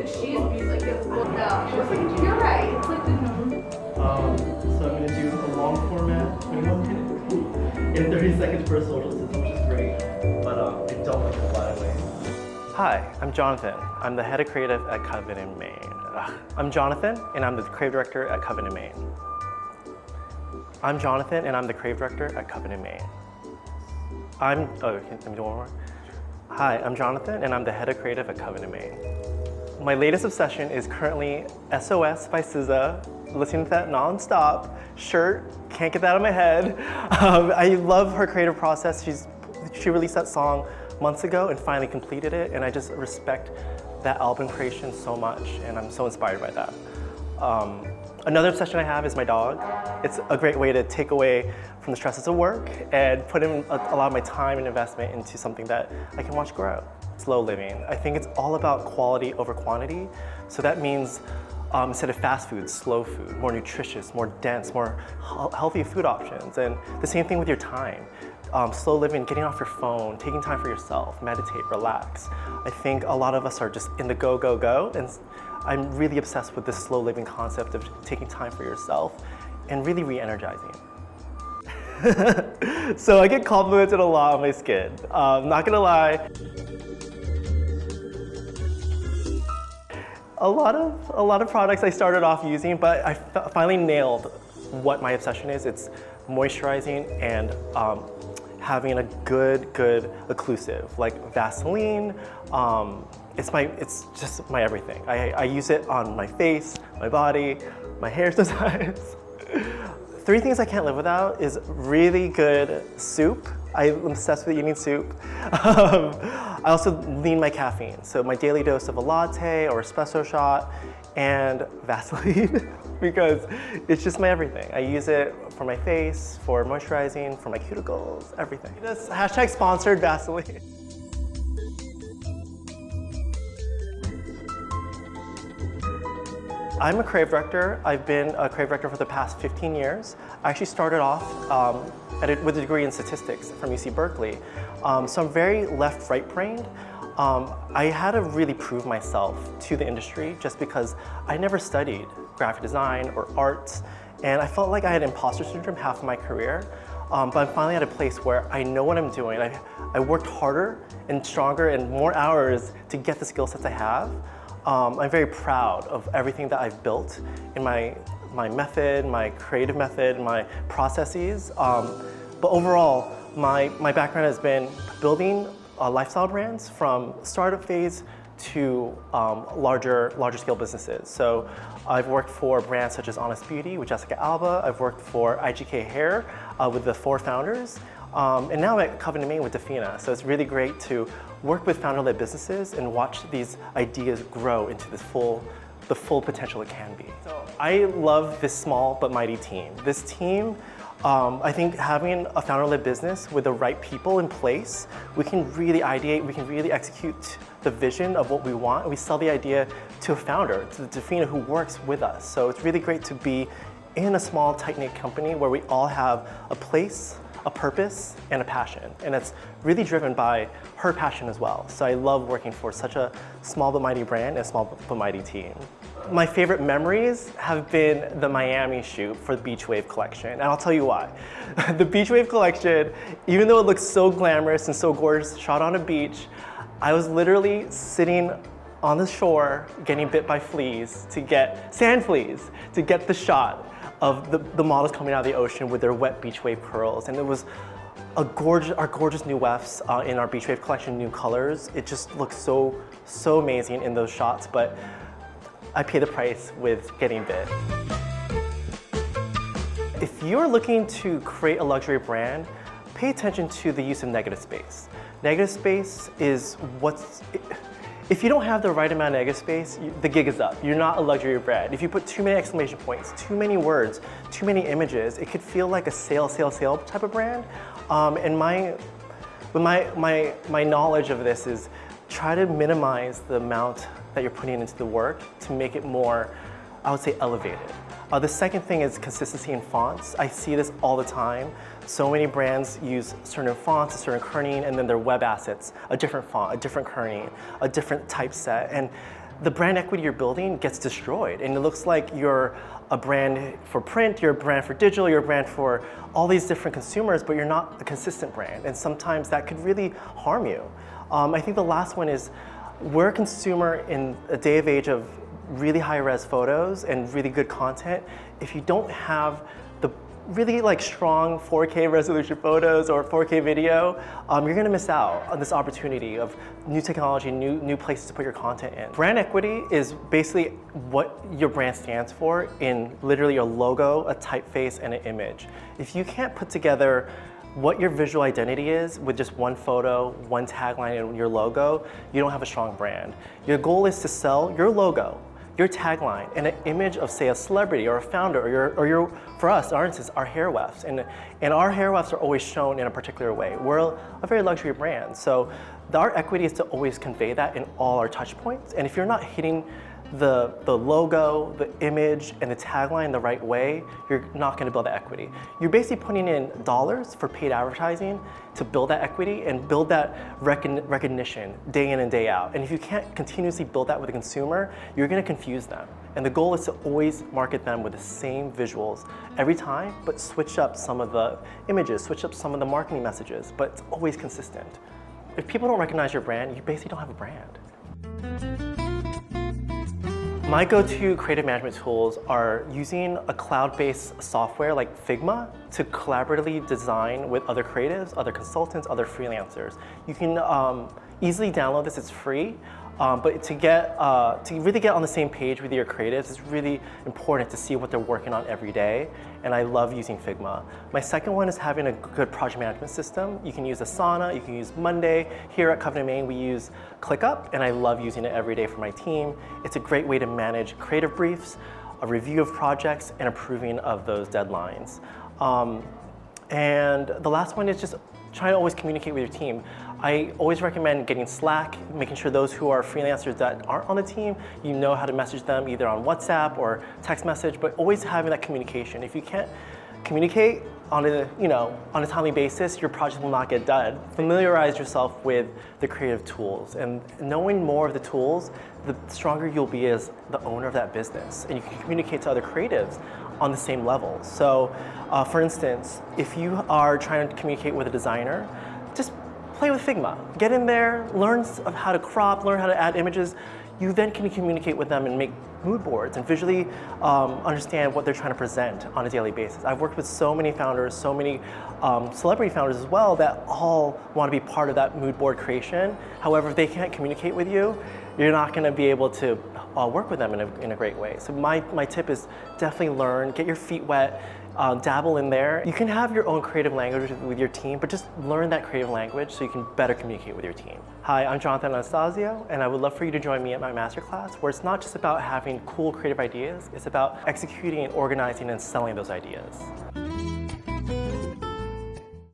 She's beautiful. No, you're right. It's like the number. So I'm going to do a long format, 21 minutes, in 30 seconds per social system, which is great, but I don't want to fly away. Hi, I'm Jonathan. I'm the head of creative at Covet Mane. I'm Jonathan, and I'm the creative director at Covet Mane. I'm Jonathan, and I'm the creative director at Covet Mane. Can I do one more? Hi, I'm Jonathan, and I'm the head of creative at Covet Mane. My latest obsession is currently SOS by SZA. Listening to that non-stop. Shirt, can't get that out of my head. I love her creative process. She released that song months ago and finally completed it, and I just respect that album creation so much, and I'm so inspired by that. Another obsession I have is my dog. It's a great way to take away from the stresses of work and put in a lot of my time and investment into something that I can watch grow. Slow living. I think it's all about quality over quantity, so that means instead of fast food, slow food, more nutritious, more dense, more healthy food options. And the same thing with your time. Slow living, getting off your phone, taking time for yourself, meditate, relax. I think a lot of us are just in the go, go, go. And I'm really obsessed with this slow living concept of taking time for yourself and really re-energizing. So I get complimented a lot on my skin. Not gonna lie. A lot of products I started off using, but I finally nailed what my obsession is. It's moisturizing and having a good occlusive, like Vaseline. It's just my everything. I use it on my face, my body, my hair sometimes. 3 things I can't live without is really good soup. I'm obsessed with eating soup. I also lean my caffeine. So my daily dose of a latte or espresso shot and Vaseline because it's just my everything. I use it for my face, for moisturizing, for my cuticles, everything. Just hashtag sponsored Vaseline. I'm a creative director. I've been a creative director for the past 15 years. I actually started off with a degree in statistics from UC Berkeley. So I'm very left-right brained. I had to really prove myself to the industry just because I never studied graphic design or arts, and I felt like I had imposter syndrome half of my career. But I'm finally at a place where I know what I'm doing. I worked harder and stronger and more hours to get the skill sets I have. I'm very proud of everything that I've built in my method, my creative method, my processes. But overall, my background has been building lifestyle brands from startup phase to larger scale businesses. So I've worked for brands such as Honest Beauty with Jessica Alba. I've worked for IGK Hair with the 4 founders. And now I'm at Covet Mane with Defina. So it's really great to work with founder-led businesses and watch these ideas grow into the full potential it can be. So I love this small but mighty team. This team, I think having a founder-led business with the right people in place, we can really ideate, we can really execute the vision of what we want, and we sell the idea to a founder, to the Defina who works with us. So it's really great to be in a small, tight-knit company where we all have a place, a purpose, and a passion. And it's really driven by her passion as well. So I love working for such a small but mighty brand and a small but mighty team. My favorite memories have been the Miami shoot for the Beach Wave collection, and I'll tell you why. The Beach Wave collection, even though it looks so glamorous and so gorgeous, shot on a beach, I was literally sitting on the shore getting bit by fleas sand fleas, to get the shot of the models coming out of the ocean with their wet beach wave curls. And it was our gorgeous new wefts in our beach wave collection, new colors. It just looks so amazing in those shots, but I pay the price with getting bit. If you're looking to create a luxury brand, pay attention to the use of negative space. Negative space is if you don't have the right amount of negative space, the gig is up. You're not a luxury brand. If you put too many exclamation points, too many words, too many images, it could feel like a sale type of brand. And my knowledge of this is try to minimize the amount that you're putting into the work to make it more, I would say, elevated. The second thing is consistency in fonts. I see this all the time. So many brands use certain fonts, a certain kerning, and then their web assets, a different font, a different kerning, a different typeset. And the brand equity you're building gets destroyed. And it looks like you're a brand for print, you're a brand for digital, you're a brand for all these different consumers, but you're not a consistent brand. And sometimes that could really harm you. I think the last one is, we're a consumer in a day of age of really high-res photos and really good content. If you don't have the really like strong 4K resolution photos or 4K video, you're gonna miss out on this opportunity of new technology, new places to put your content in. Brand equity is basically what your brand stands for in literally a logo, a typeface, and an image. If you can't put together what your visual identity is with just one photo, one tagline, and your logo, you don't have a strong brand. Your goal is to sell your logo, your tagline, and an image of, say, a celebrity or a founder, or your for us, our instance, our hair wefts. And our hair wefts are always shown in a particular way. We're a very luxury brand, so our equity is to always convey that in all our touch points. And if you're not hitting the logo, the image, and the tagline the right way, you're not gonna build that equity. You're basically putting in dollars for paid advertising to build that equity and build that recognition day in and day out. And if you can't continuously build that with a consumer, you're gonna confuse them. And the goal is to always market them with the same visuals every time, but switch up some of the images, switch up some of the marketing messages, but it's always consistent. If people don't recognize your brand, you basically don't have a brand. My go-to creative management tools are using a cloud-based software like Figma to collaboratively design with other creatives, other consultants, other freelancers. You can easily download this, it's free. But to really get on the same page with your creatives, it's really important to see what they're working on every day, and I love using Figma. My second one is having a good project management system. You can use Asana, you can use Monday. Here at Covet Mane, we use ClickUp, and I love using it every day for my team. It's a great way to manage creative briefs, a review of projects, and approving of those deadlines. And the last one is just trying to always communicate with your team. I always recommend getting Slack, making sure those who are freelancers that aren't on the team, you know how to message them either on WhatsApp or text message, but always having that communication. If you can't communicate on a timely basis, your project will not get done. Familiarize yourself with the creative tools, and knowing more of the tools, the stronger you'll be as the owner of that business, and you can communicate to other creatives on the same level. So, for instance, if you are trying to communicate with a designer, just play with Figma. Get in there, learn of how to crop, learn how to add images. You then can communicate with them and make mood boards and visually understand what they're trying to present on a daily basis. I've worked with so many founders, so many celebrity founders as well, that all want to be part of that mood board creation. However, if they can't communicate with you, you're not going to be able to work with them in a great way. So my tip is definitely learn, get your feet wet, dabble in there. You can have your own creative language with your team, but just learn that creative language so you can better communicate with your team. Hi, I'm Johnathan Anastasio, and I would love for you to join me at my masterclass, where it's not just about having cool creative ideas, it's about executing and organizing and selling those ideas.